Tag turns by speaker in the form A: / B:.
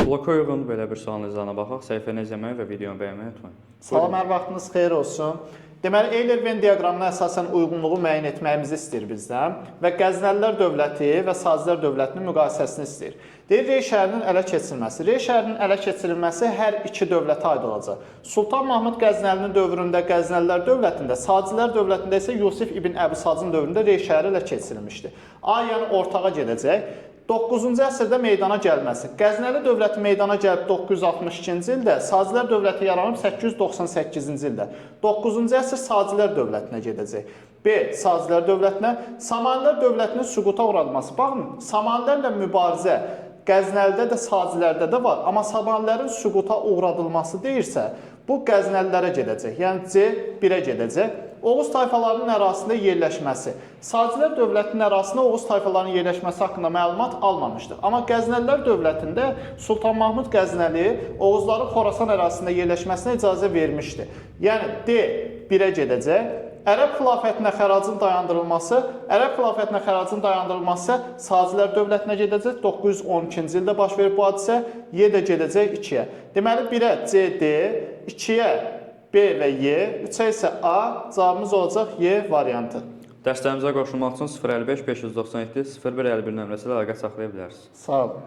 A: Bloka uyğun belə bir sual nizamına baxaq. Səhifəni izləməyi və videonu bəyənməyi unutmayın.
B: Salam, hər vaxtınız xeyir olsun. Deməli, Euler-Venn diaqramına əsasən uyğunluğu müəyyən etməyimizi istəyir bizdən və Qəznəlilər dövləti və Sazilər dövlətinin müqayisəsini istəyir. Deyir, Rey şəhərinin ələ keçirilməsi. Rey şəhərinin ələ keçirilməsi hər iki dövlətə aid olacaq. Sultan Mahmud Qəznəlinin dövründə Qəznəlilər dövlətində, Sacilər dövlətində isə Yusif ibn Əbi Sacın dövründə Rey şəhəri ələ keçirilmişdi. A, yəni ortağa gedəcək. 9-cu əsrdə meydana gəlməsi. Qəznəli dövləti meydana gəlib 962-ci ildə, Sacilər dövləti yaranıb 898-ci ildə. 9-cu əsr Sacilər dövlətinə gedəcək. B. Sacilər dövlətinə, Samanilər dövlətinin süquta uğradılması. Baxın, Samanilərlə mübarizə Qəznəlidə də, Sacilərdə də var. Amma Samanilərin süquta uğradılması deyirsə, bu Qəznəlilərə gedəcək. Yəni C 1-ə gedəcək. Oğuz tayfalarının ərazisində yerləşməsi. Sacilər dövlətinin ərazisində Oğuz tayfalarının yerləşməsi haqqında məlumat almamışdır. Amma Qəznəlilər dövlətində Sultan Mahmud Qəznəli Oğuzların Xorasan ərazisində yerləşməsinə icazə vermişdi. Yəni D 1-ə gedəcək. Ərəb xilafətinə xəracın dayandırılması, Sacilər dövlətinə gedəcək. 912-ci ildə baş verir bu hadisə. Y də gedəcək 2-yə. Deməli 1-ə C, D, 2-yə B və Y, 3-ə isə A, cavabımız olacaq Y variantı.
A: Dərslərimizə qoşulmaq üçün 055 597 0151 nömrəsi ilə əlaqə saxlaya bilərsiniz.
B: Sağ olun.